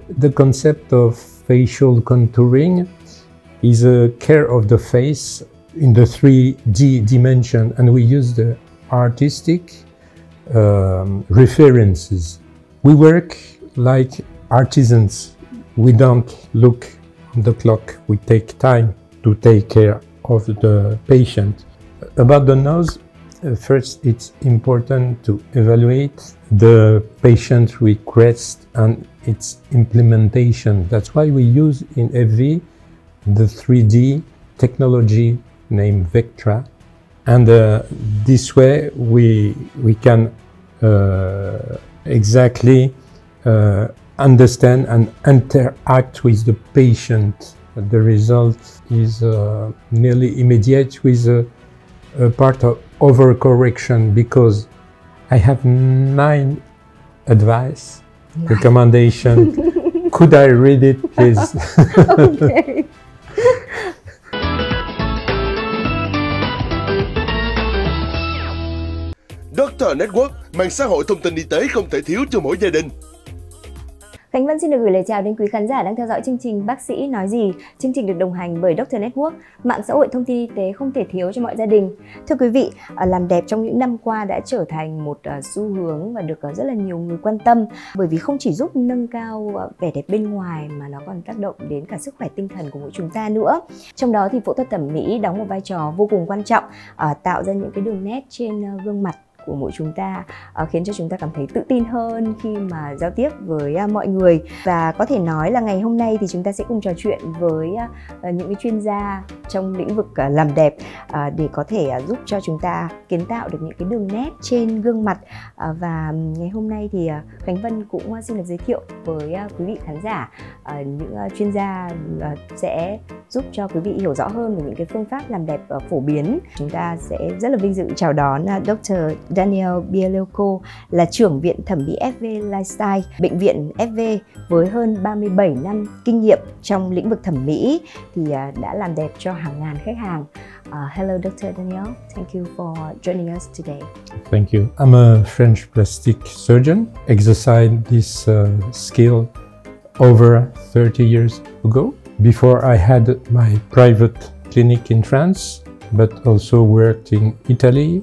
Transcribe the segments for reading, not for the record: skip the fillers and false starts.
The concept of facial contouring is a care of the face in the 3D dimension, and we use the artistic references. We work like artisans. We don't look on the clock. We take time to take care of the patient. About the nose, first it's important to evaluate the patient request and its implementation. That's why we use in FV the 3D technology named Vectra, and this way we can exactly understand and interact with the patient. The result is nearly immediate with a part of overcorrection, because I have 9 advice, recommendation. Could I read it, please? Okay. Doctor Network, mạng xã hội thông tin y tế không thể thiếu cho mỗi gia đình. Khánh Vân xin được gửi lời chào đến quý khán giả đang theo dõi chương trình Bác sĩ nói gì. Chương trình được đồng hành bởi Doctor Network, mạng xã hội thông tin y tế không thể thiếu cho mọi gia đình. Thưa quý vị, làm đẹp trong những năm qua đã trở thành một xu hướng và được rất là nhiều người quan tâm, bởi vì không chỉ giúp nâng cao vẻ đẹp bên ngoài mà nó còn tác động đến cả sức khỏe tinh thần của mỗi chúng ta nữa. Trong đó thì phẫu thuật thẩm mỹ đóng một vai trò vô cùng quan trọng, tạo ra những cái đường nét trên gương mặt của mỗi chúng ta, khiến cho chúng ta cảm thấy tự tin hơn khi mà giao tiếp với mọi người. Và có thể nói là ngày hôm nay thì chúng ta sẽ cùng trò chuyện với những cái chuyên gia trong lĩnh vực làm đẹp để có thể giúp cho chúng ta kiến tạo được những cái đường nét trên gương mặt. Và ngày hôm nay thì Khánh Vân cũng xin được giới thiệu với quý vị khán giả những chuyên gia sẽ giúp cho quý vị hiểu rõ hơn về những cái phương pháp làm đẹp phổ biến. Chúng ta sẽ rất là vinh dự chào đón Dr. Daniel Bieloko, là trưởng viện thẩm mỹ FV Lifestyle, bệnh viện FV với hơn 37 năm kinh nghiệm trong lĩnh vực thẩm mỹ, thì đã làm đẹp cho hàng ngàn khách hàng. Hello, Dr. Daniel. Thank you for joining us today. Thank you. I'm a French plastic surgeon. Exercised this skill over 30 years ago. Before I had my private clinic in France, but also worked in Italy,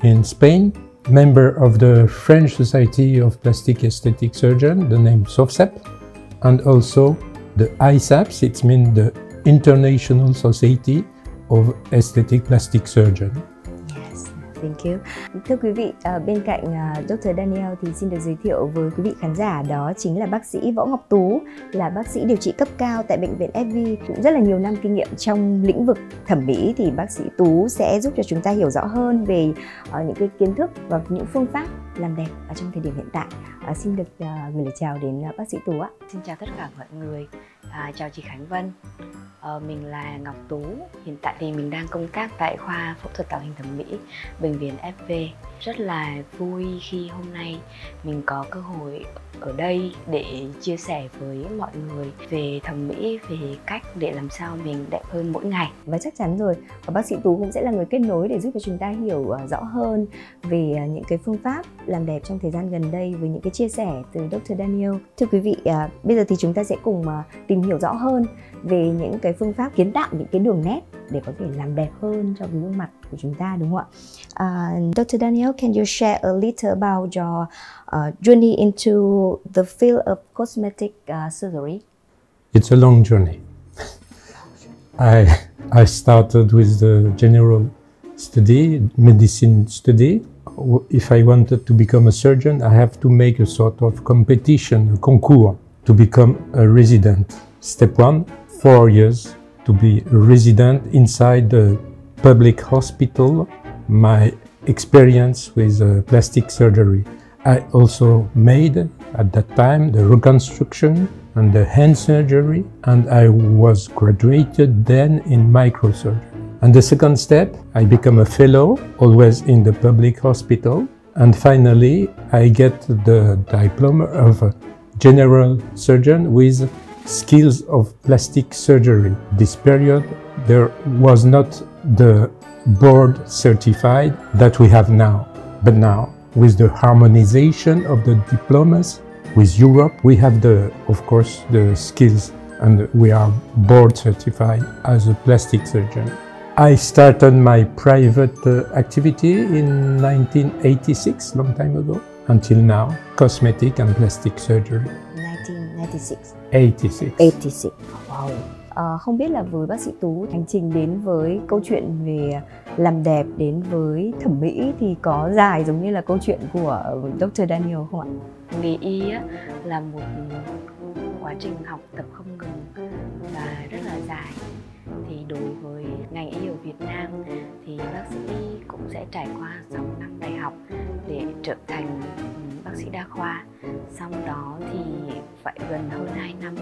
in Spain, member of the French Society of Plastic Aesthetic Surgeon, the name SOFSEP, and also the ISAPS, it means the International Society of Aesthetic Plastic Surgeon. Yes, thank you. Thưa quý vị, bên cạnh Dr. Daniel thì xin được giới thiệu với quý vị khán giả, đó chính là bác sĩ Võ Ngọc Tú, là bác sĩ điều trị cấp cao tại bệnh viện FV, cũng rất là nhiều năm kinh nghiệm trong lĩnh vực thẩm mỹ. Thì bác sĩ Tú sẽ giúp cho chúng ta hiểu rõ hơn về những cái kiến thức và những phương pháp làm đẹp ở trong thời điểm hiện tại. Xin được gửi lời chào đến bác sĩ Tú ạ. Xin chào tất cả mọi người, chào chị Khánh Vân. Mình là Ngọc Tú, hiện tại thì mình đang công tác tại khoa phẫu thuật tạo hình thẩm mỹ bệnh viện FV. Rất là vui khi hôm nay mình có cơ hội ở đây để chia sẻ với mọi người về thẩm mỹ, về cách để làm sao mình đẹp hơn mỗi ngày. Và chắc chắn rồi, bác sĩ Tú cũng sẽ là người kết nối để giúp cho chúng ta hiểu rõ hơn về những cái phương pháp làm đẹp trong thời gian gần đây với những cái chia sẻ từ Dr. Daniel. Thưa quý vị, bây giờ thì chúng ta sẽ cùng tìm hiểu rõ hơn về những cái phương pháp kiến tạo những cái đường nét để có thể làm đẹp hơn cho cái gương mặt của chúng ta, đúng không ạ? Dr. Daniel, can you share a little about your journey into the field of cosmetic surgery? It's a long journey. I started with the general study, medicine study. If I wanted to become a surgeon, I have to make a sort of competition, a concours, to become a resident. Step 1, 4 years to be a resident inside the public hospital. My experience with plastic surgery. I also made at that time the reconstruction and the hand surgery, and I was graduated then in microsurgery. And the second step, I become a fellow, always in the public hospital. And finally, I get the diploma of a general surgeon with skills of plastic surgery. This period, there was not the board certified that we have now. But now, with the harmonization of the diplomas, with Europe. We have of course, the skills, and we are board certified as a plastic surgeon. I started my private activity in 1986, long time ago, until now, cosmetic and plastic surgery. 1996. 86. 86. Wow. Không biết là với bác sĩ Tú, hành trình đến với câu chuyện về làm đẹp, đến với thẩm mỹ thì có dài giống như là câu chuyện của Dr. Daniel không ạ? Nghề y là một quá trình học tập không ngừng và rất là dài. Thì đối với ngành y ở Việt Nam thì bác sĩ cũng sẽ trải qua 6 năm đại học để trở thành bác sĩ đa khoa. Sau đó thì phải gần hơn 2 năm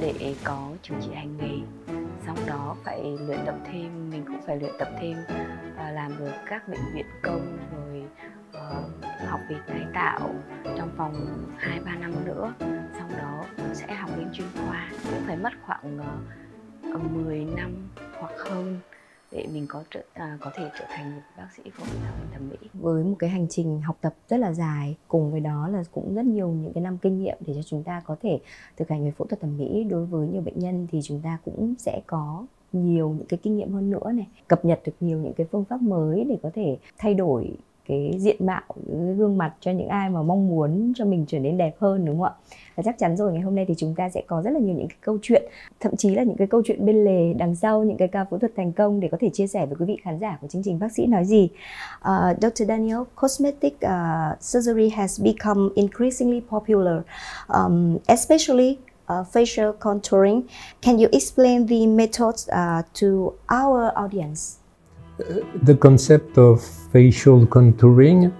để có chứng chỉ hành nghề. Sau đó phải luyện tập thêm, mình cũng phải luyện tập thêm, làm ở các bệnh viện công, rồi học về tái tạo trong vòng 2-3 năm nữa. Sau đó sẽ học lên chuyên khoa, cũng phải mất khoảng 10 năm hoặc hơn để mình có thể trở thành một bác sĩ phẫu thuật thẩm mỹ. Với một cái hành trình học tập rất là dài, cùng với đó là cũng rất nhiều những cái năm kinh nghiệm để cho chúng ta có thể thực hành về phẫu thuật thẩm mỹ. Đối với nhiều bệnh nhân thì chúng ta cũng sẽ có nhiều những cái kinh nghiệm hơn nữa này, cập nhật được nhiều những cái phương pháp mới để có thể thay đổi cái diện mạo, cái gương mặt cho những ai mà mong muốn cho mình trở nên đẹp hơn, đúng không ạ? Và chắc chắn rồi, ngày hôm nay thì chúng ta sẽ có rất là nhiều những cái câu chuyện, thậm chí là những cái câu chuyện bên lề đằng sau những cái ca phẫu thuật thành công để có thể chia sẻ với quý vị khán giả của chương trình Bác sĩ nói gì. Dr. Daniel, cosmetic surgery has become increasingly popular, especially facial contouring. Can you explain the methods to our audience? The concept of facial contouring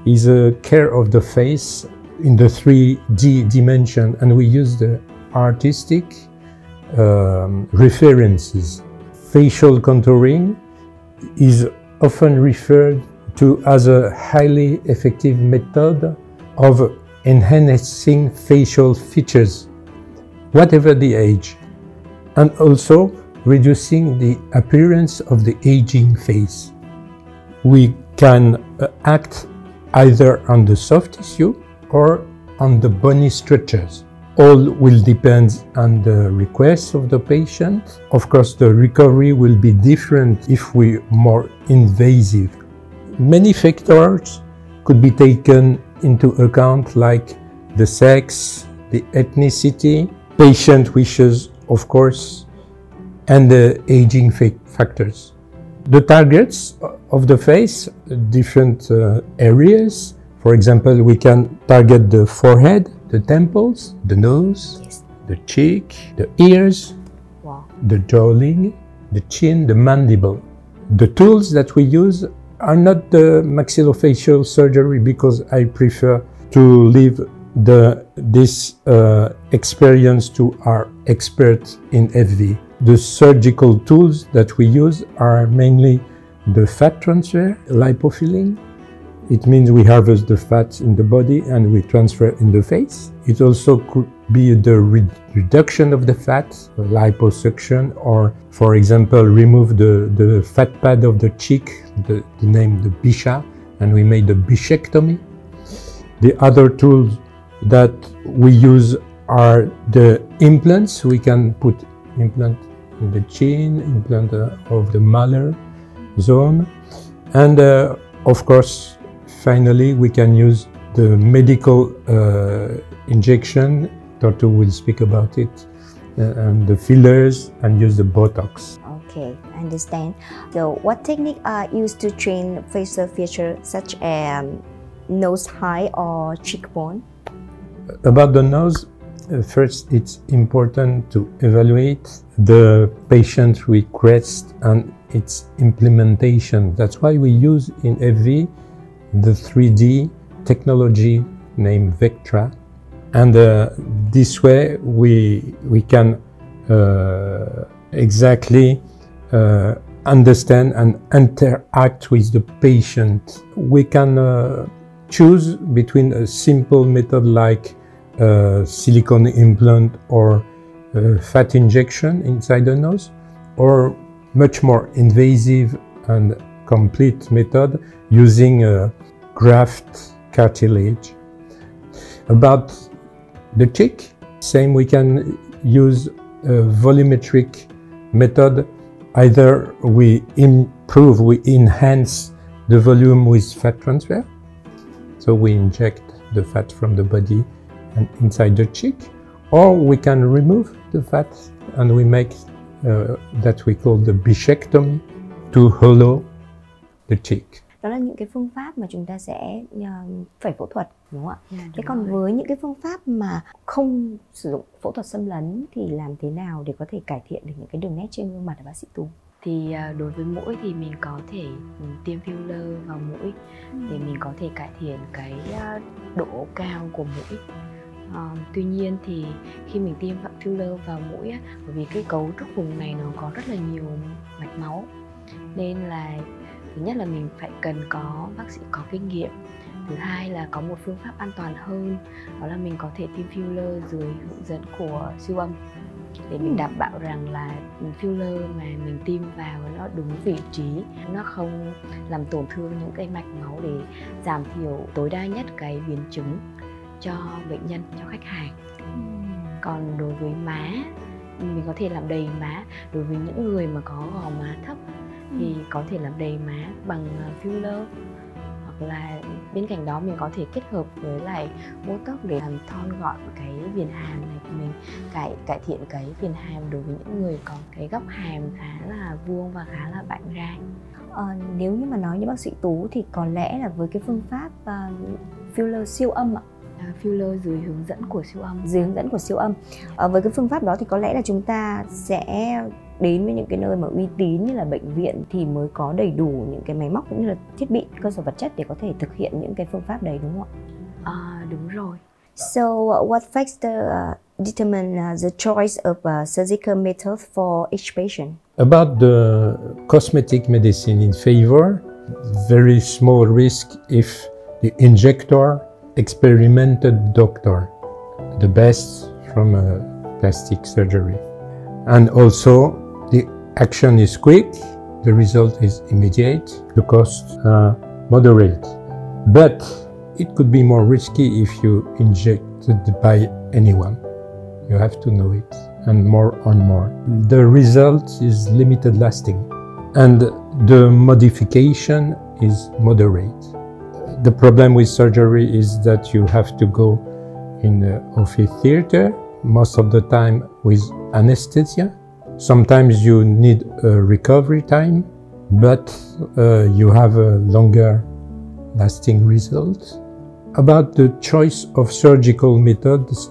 is a care of the face in the 3D dimension, and we use the artistic references. Facial contouring is often referred to as a highly effective method of enhancing facial features, whatever the age, and also reducing the appearance of the aging face. We can act either on the soft tissue or on the bony structures. All will depend on the request of the patient. Of course, the recovery will be different if we're more invasive. Many factors could be taken into account, like the sex, the ethnicity, patient wishes, of course, and the aging factors. The targets of the face, different areas. For example, we can target the forehead, the temples, the nose, Yes. the cheek, the ears, Wow. the jawline, the chin, the mandible. The tools that we use are not the maxillofacial surgery, because I prefer to leave this experience to our experts in FV. The surgical tools that we use are mainly the fat transfer, lipofilling. It means we harvest the fat in the body and we transfer in the face. It also could be the reduction of the fat, liposuction, or for example, remove the fat pad of the cheek, the name the bisha, and we made the bichectomy. The other tools that we use are the implants. We can put implant in the chin, implant of the malar zone, and of course, finally, we can use the medical injection. Doctor will speak about it, and the fillers, and use the Botox. Okay, I understand. So, what technique are used to train facial features such as nose height or cheekbone? About the nose, first it's important to evaluate the patient's request and its implementation. That's why we use in FV the 3D technology named Vectra, and this way we can exactly understand and interact with the patient. We can choose between a simple method like silicone implant or fat injection inside the nose, or much more invasive and complete method using graft cartilage. About the cheek. Same, we can use a volumetric method. Either we improve, we enhance the volume with fat transfer. So we inject the fat from the body and inside the cheek, or we can remove the fat and we make that we call the bichectomy to hollow the cheek. Đó là những cái phương pháp mà chúng ta sẽ phải phẫu thuật, đúng không ạ? Thế còn với những cái phương pháp mà không sử dụng phẫu thuật xâm lấn thì làm thế nào để có thể cải thiện được những cái đường nét trên gương mặt của bác sĩ Tú? Thì đối với mũi thì mình có thể tiêm filler vào mũi để mình có thể cải thiện cái độ cao của mũi. Tuy nhiên thì khi mình tiêm filler vào mũi á, bởi vì cái cấu trúc vùng này nó có rất là nhiều mạch máu, nên là thứ nhất là mình phải cần có bác sĩ có kinh nghiệm. Thứ hai là có một phương pháp an toàn hơn, đó là mình có thể tiêm filler dưới hướng dẫn của siêu âm để mình đảm bảo rằng là filler mà mình tiêm vào nó đúng vị trí, nó không làm tổn thương những cái mạch máu để giảm thiểu tối đa nhất cái biến chứng cho bệnh nhân, cho khách hàng. Còn đối với má, mình có thể làm đầy má. Đối với những người mà có gò má thấp thì có thể làm đầy má bằng filler, hoặc là bên cạnh đó mình có thể kết hợp với lại botox để làm thon gọn cái viền hàm này của mình, cải thiện cái viền hàm đối với những người có cái góc hàm khá là vuông và khá là bạnh ra. Nếu như mà nói như bác sĩ Tú thì có lẽ là với cái phương pháp filler siêu âm ạ. Filler dưới hướng dẫn của siêu âm. Dưới hướng dẫn của siêu âm. Với cái phương pháp đó thì có lẽ là chúng ta sẽ đến với những cái nơi mà uy tín như là bệnh viện thì mới có đầy đủ những cái máy móc cũng như là thiết bị, cơ sở vật chất để có thể thực hiện những cái phương pháp đấy, đúng không ạ? Đúng rồi. So what factor determine the choice of surgical method for each patient? About the cosmetic medicine in favor, very small risk if the injector experimented doctor, the best from plastic surgery. And also the action is quick, the result is immediate, the cost moderate. But it could be more risky if you injected by anyone. You have to know it, and more. The result is limited lasting, and the modification is moderate. The problem with surgery is that you have to go in the office theater, most of the time with anesthesia. Sometimes you need a recovery time, but you have a longer lasting result. About the choice of surgical methods,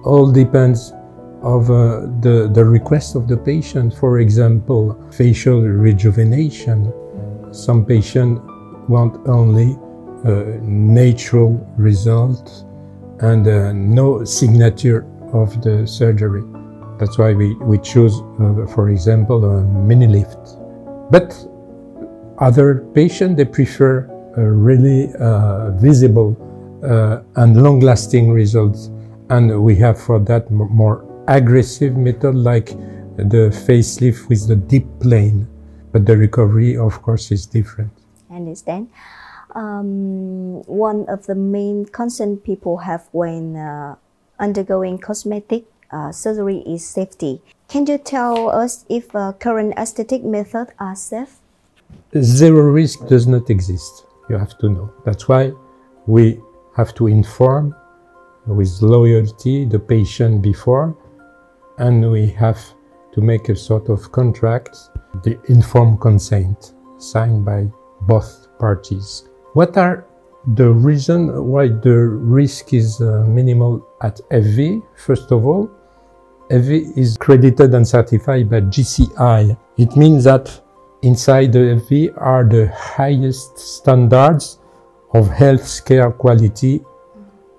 all depends of the request of the patient. For example, facial rejuvenation. Some patients want only natural result and no signature of the surgery. That's why we choose, for example, a mini lift. But other patients, they prefer really visible and long-lasting results, and we have for that more aggressive method like the facelift with the deep plane. But the recovery, of course, is different. I understand. One of the main concerns people have when undergoing cosmetic surgery is safety. Can you tell us if current aesthetic methods are safe? Zero risk does not exist. You have to know. That's why we have to inform with loyalty the patient before, and we have to make a sort of contract, the informed consent signed by both parties. What are the reasons why the risk is minimal at FV? First of all, FV is credited and certified by GCI. It means that inside the FV are the highest standards of healthcare quality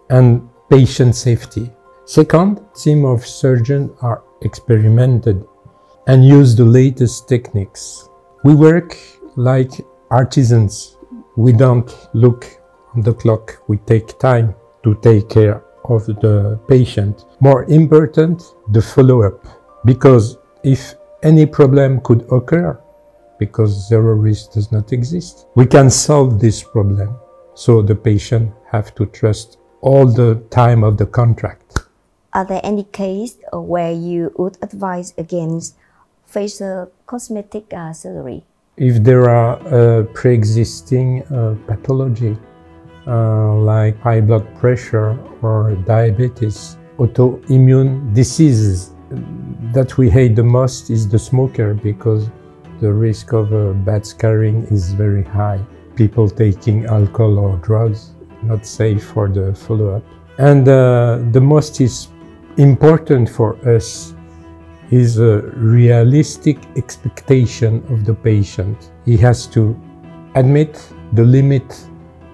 and patient safety. Second, team of surgeons are experimented and use the latest techniques. We work like artisans. We don't look on the clock. We take time to take care of the patient. More important, the follow-up. Because if any problem could occur, because zero risk does not exist, we can solve this problem. So the patient have to trust all the time of the contract. Are there any case where you would advise against facial cosmetic surgery? If there are pre-existing pathology like high blood pressure or diabetes, autoimmune diseases, that we hate the most is the smoker, because the risk of bad scarring is very high. People taking alcohol or drugs, not safe for the follow-up. And the most is important for us is a realistic expectation of the patient. He has to admit the limit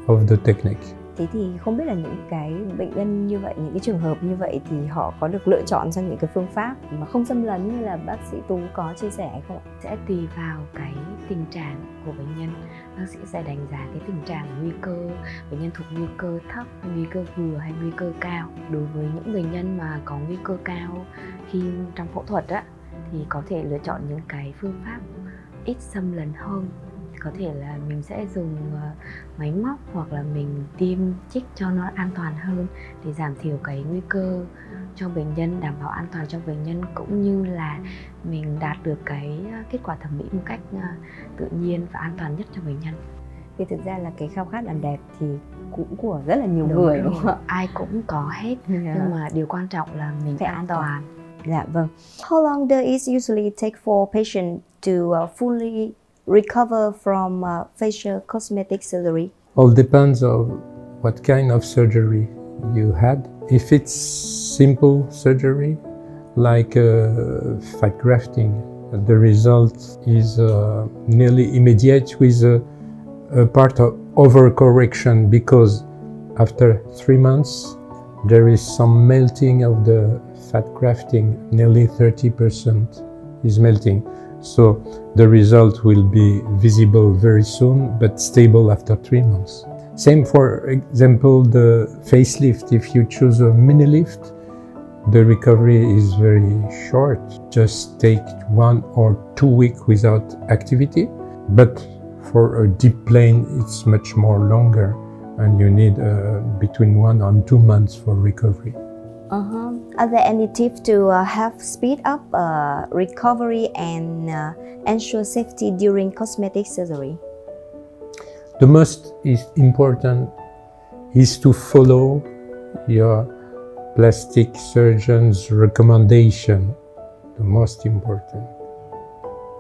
of the technique. Thế thì không biết là những cái bệnh nhân như vậy, những cái trường hợp như vậy thì họ có được lựa chọn sang những cái phương pháp mà không xâm lấn như là bác sĩ Tú có chia sẻ hay không ạ? Sẽ tùy vào cái tình trạng của bệnh nhân. Bác sĩ sẽ đánh giá cái tình trạng nguy cơ, bệnh nhân thuộc nguy cơ thấp, nguy cơ vừa hay nguy cơ cao. Đối với những bệnh nhân mà có nguy cơ cao khi trong phẫu thuật á, thì có thể lựa chọn những cái phương pháp ít xâm lấn hơn. Có thể là mình sẽ dùng máy móc hoặc là mình tiêm chích cho nó an toàn hơn để giảm thiểu cái nguy cơ cho bệnh nhân, đảm bảo an toàn cho bệnh nhân, cũng như là mình đạt được cái kết quả thẩm mỹ một cách tự nhiên và an toàn nhất cho bệnh nhân. Thì thực ra là cái khao khát làm đẹp thì cũng của rất là nhiều người, đúng không ạ? Ai cũng có hết, nhưng mà điều quan trọng là mình phải an toàn. Dạ vâng. How long does it usually take for patient to fully recover from facial cosmetic surgery? All depends on what kind of surgery you had. If it's simple surgery, like fat grafting, the result is nearly immediate with a part of overcorrection, because after 3 months there is some melting of the fat grafting, nearly 30% is melting. So the result will be visible very soon, but stable after 3 months. Same, for example, the facelift. If you choose a mini lift, the recovery is very short. Just take 1 or 2 weeks without activity. But for a deep plane, it's much more longer, and you need between 1 and 2 months for recovery. Are there any tips to help speed up recovery and ensure safety during cosmetic surgery? The most important is to follow your plastic surgeon's recommendation. The most important.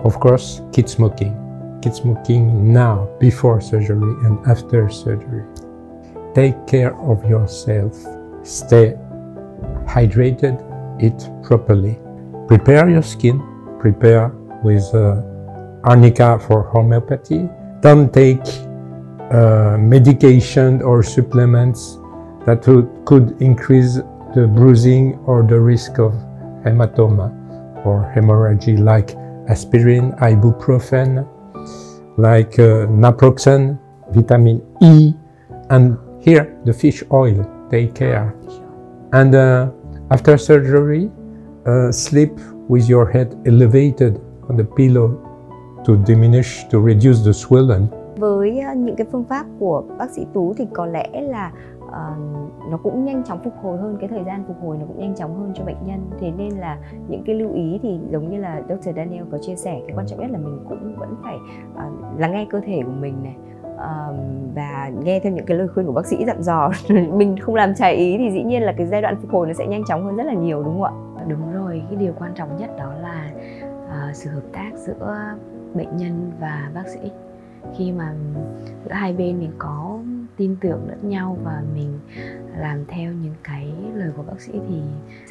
Of course, quit smoking. Quit smoking now, before surgery and after surgery. Take care of yourself. Stay hydrated, eat properly. Prepare your skin. Prepare with arnica for homeopathy. Don't take medication or supplements that could increase the bruising or the risk of hematoma or hemorrhage, like aspirin, ibuprofen, like naproxen, vitamin E, and here the fish oil. Take care. And after surgery, sleep with your head elevated on the pillow to reduce the swelling. Với những cái phương pháp của bác sĩ Tú thì có lẽ là nó cũng nhanh chóng phục hồi hơn, cái thời gian phục hồi nó cũng nhanh chóng hơn cho bệnh nhân. Thế nên là những cái lưu ý thì giống như là Dr. Daniel có chia sẻ, cái quan trọng nhất là mình cũng vẫn phải lắng nghe cơ thể của mình này, và nghe theo những cái lời khuyên của bác sĩ dặn dò. Mình không làm trái ý thì dĩ nhiên là cái giai đoạn phục hồi nó sẽ nhanh chóng hơn rất là nhiều, đúng không ạ? Đúng rồi, cái điều quan trọng nhất đó là sự hợp tác giữa bệnh nhân và bác sĩ. Khi mà giữa hai bên mình có tin tưởng lẫn nhau và mình làm theo những cái lời của bác sĩ thì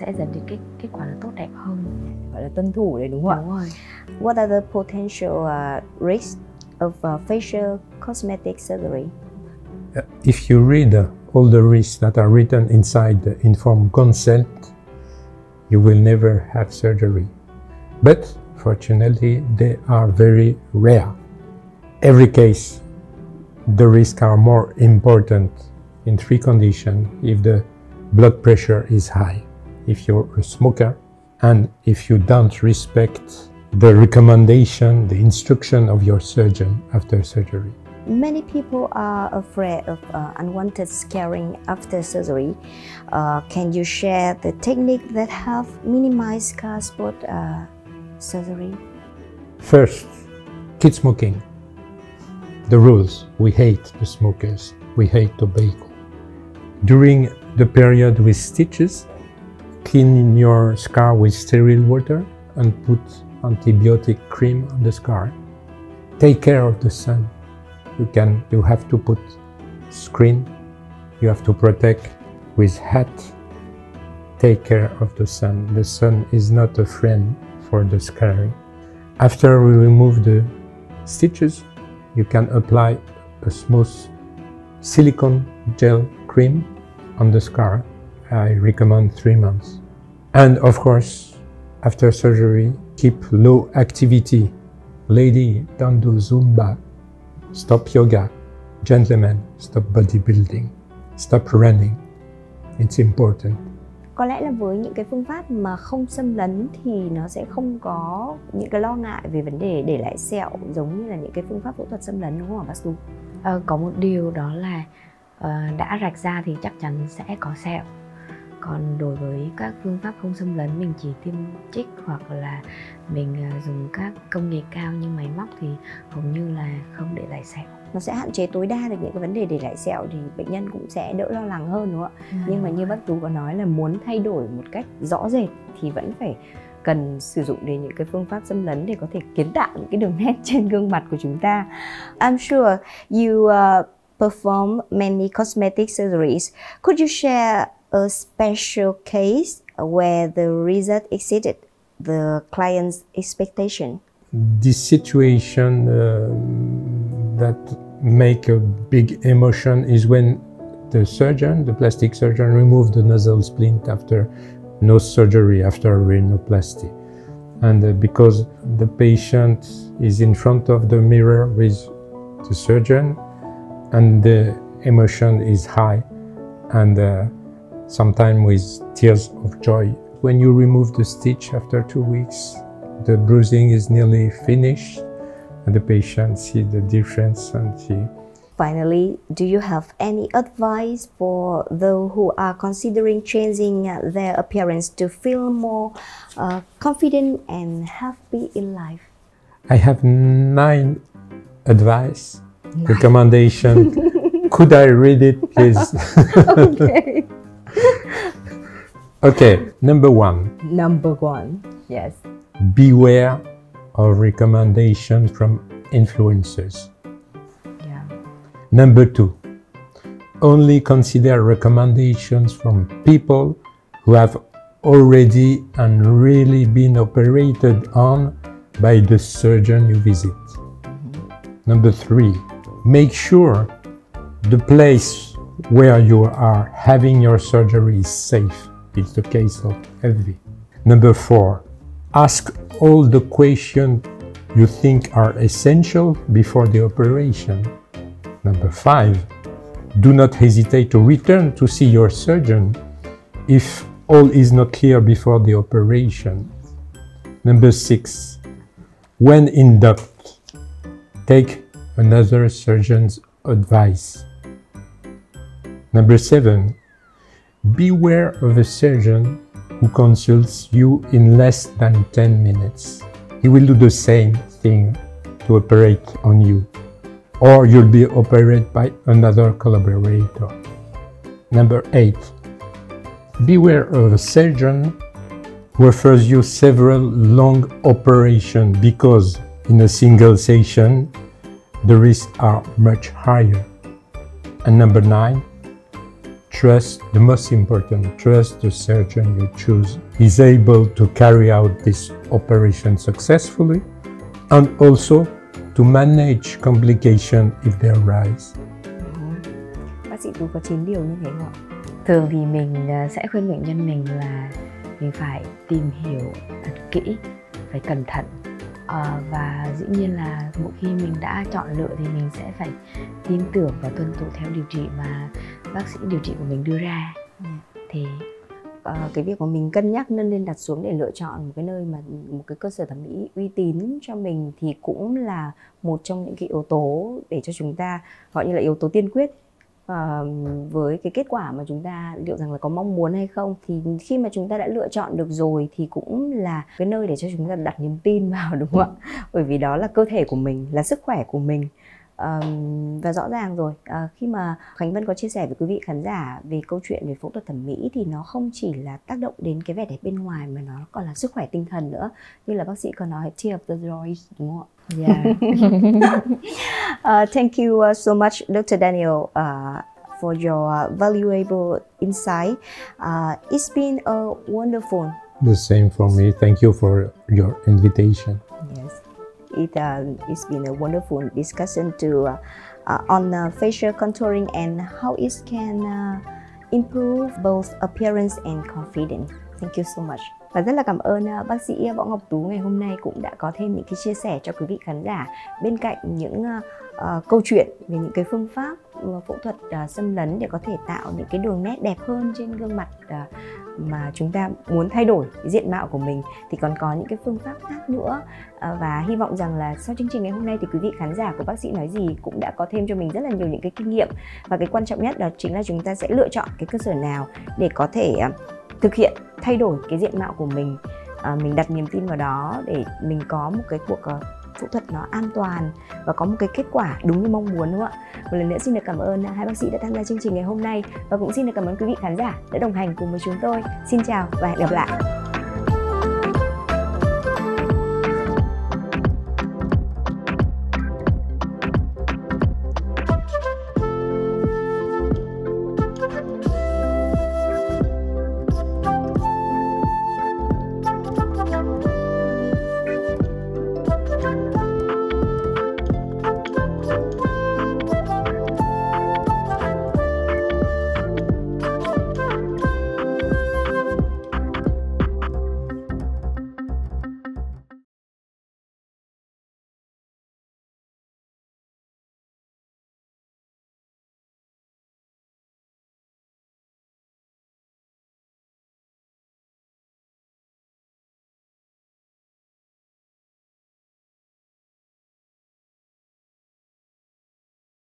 sẽ dẫn đến kết quả là tốt đẹp hơn. Gọi là tuân thủ đấy, đúng không ạ? Đúng rồi. What are the potential risks of facial cosmetic surgery? If you read all the risks that are written inside the informed consent, you will never have surgery. But fortunately, they are very rare. Every case, the risks are more important in 3 conditions. If the blood pressure is high, if you're a smoker, and if you don't respect the recommendation, the instruction of your surgeon after surgery. Many people are afraid of unwanted scarring after surgery. Can you share the technique that help minimize scars post surgery? First, quit smoking. The rules: we hate the smokers, we hate tobacco. During the period with stitches, clean your scar with sterile water and put antibiotic cream on the scar. Take care of the sun. You have to put screen, you have to protect with hat. Take care of the sun. The sun is not a friend for the scarring. After we remove the stitches, you can apply a smooth silicone gel cream on the scar. I recommend 3 months. And of course, after surgery, keep low activity. Lady, don't do Zumba. Stop yoga. Gentlemen, stop bodybuilding. Stop running. It's important. Có lẽ là với những cái phương pháp mà không xâm lấn thì nó sẽ không có những cái lo ngại về vấn đề để lại sẹo giống như là những cái phương pháp phẫu thuật xâm lấn, đúng không hả bác Tú? Có một điều đó là đã rạch ra thì chắc chắn sẽ có sẹo. Còn đối với các phương pháp không xâm lấn, mình chỉ tiêm chích hoặc là mình dùng các công nghệ cao như máy móc thì hầu như là không để lại sẹo. Nó sẽ hạn chế tối đa được những cái vấn đề để lại sẹo thì bệnh nhân cũng sẽ đỡ lo lắng hơn, đúng không ạ? Nhưng mà như bác Tú có nói là muốn thay đổi một cách rõ rệt thì vẫn phải cần sử dụng đến những cái phương pháp xâm lấn để có thể kiến tạo những cái đường nét trên gương mặt của chúng ta. I'm sure you perform many cosmetic surgeries. Could you share a special case where the result exceeded the client's expectation? This situation that make a big emotion is when the surgeon, the plastic surgeon, removed the nasal splint after nose surgery, after rhinoplasty. And because the patient is in front of the mirror with the surgeon and the emotion is high, and sometimes with tears of joy. When you remove the stitch after 2 weeks, the bruising is nearly finished and the patient sees the difference. And Finally, do you have any advice for those who are considering changing their appearance to feel more confident and happy in life? I have 9 advice, recommendation. Could I read it, please? Okay. Okay, number 1. Number 1, yes. Beware of recommendations from influencers. Yeah. Number 2. Only consider recommendations from people who have already and really been operated on by the surgeon you visit. Number 3. Make sure the place where you are having your surgery is safe. It's the case of FV. Number 4. Ask all the questions you think are essential before the operation. Number 5. Do not hesitate to return to see your surgeon if all is not clear before the operation. Number 6. When in doubt, take another surgeon's advice. Number 7. Beware of a surgeon who consults you in less than 10 minutes. He will do the same thing to operate on you, or you'll be operated by another collaborator. Number 8. Beware of a surgeon who offers you several long operations because in a single session the risks are much higher. And number 9. Trust, the most important, trust the surgeon you choose is able to carry out this operation successfully and also to manage complications if they arise. Bác sĩ Tú có 9 điều như thế không ạ? Thường thì mình sẽ khuyên bệnh nhân mình là mình phải tìm hiểu thật kỹ, phải cẩn thận. Và dĩ nhiên là mỗi khi mình đã chọn lựa thì mình sẽ phải tin tưởng và tuân thủ theo điều trị mà bác sĩ điều trị của mình đưa ra. Thì cái việc mà mình cân nhắc nâng lên đặt xuống để lựa chọn một cái nơi mà một cái cơ sở thẩm mỹ uy tín cho mình thì cũng là một trong những cái yếu tố để cho chúng ta gọi như là yếu tố tiên quyết với cái kết quả mà chúng ta liệu rằng là có mong muốn hay không. Thì khi mà chúng ta đã lựa chọn được rồi thì cũng là cái nơi để cho chúng ta đặt niềm tin vào, đúng không ạ? Bởi vì đó là cơ thể của mình, là sức khỏe của mình. Và rõ ràng rồi, khi mà Khánh Vân có chia sẻ với quý vị khán giả về câu chuyện về phẫu thuật thẩm mỹ thì nó không chỉ là tác động đến cái vẻ đẹp bên ngoài mà nó còn là sức khỏe tinh thần nữa. Như là bác sĩ có nói, tear of the joy, đúng không ạ? Yeah. Thank you so much, Dr. Daniel, for your valuable insight. It's been wonderful. The same for me. Thank you for your invitation. Yes. It's been a wonderful discussion to on facial contouring and how it can improve both appearance and confidence. Thank you so much. Và rất là cảm ơn bác sĩ Võ Ngọc Tú ngày hôm nay cũng đã có thêm những cái chia sẻ cho quý vị khán giả, bên cạnh những câu chuyện về những cái phương pháp phẫu thuật xâm lấn để có thể tạo những cái đường nét đẹp hơn trên gương mặt mà chúng ta muốn thay đổi cái diện mạo của mình, thì còn có những cái phương pháp khác nữa. Và hy vọng rằng là sau chương trình ngày hôm nay thì quý vị khán giả của bác sĩ nói gì cũng đã có thêm cho mình rất là nhiều những cái kinh nghiệm. Và cái quan trọng nhất đó chính là chúng ta sẽ lựa chọn cái cơ sở nào để có thể thực hiện thay đổi cái diện mạo của mình. Mình đặt niềm tin vào đó để mình có một cái cuộc phẫu thuật nó an toàn và có một cái kết quả đúng như mong muốn, đúng không ạ? Một lần nữa xin được cảm ơn hai bác sĩ đã tham gia chương trình ngày hôm nay, và cũng xin được cảm ơn quý vị khán giả đã đồng hành cùng với chúng tôi. Xin chào và hẹn gặp lại.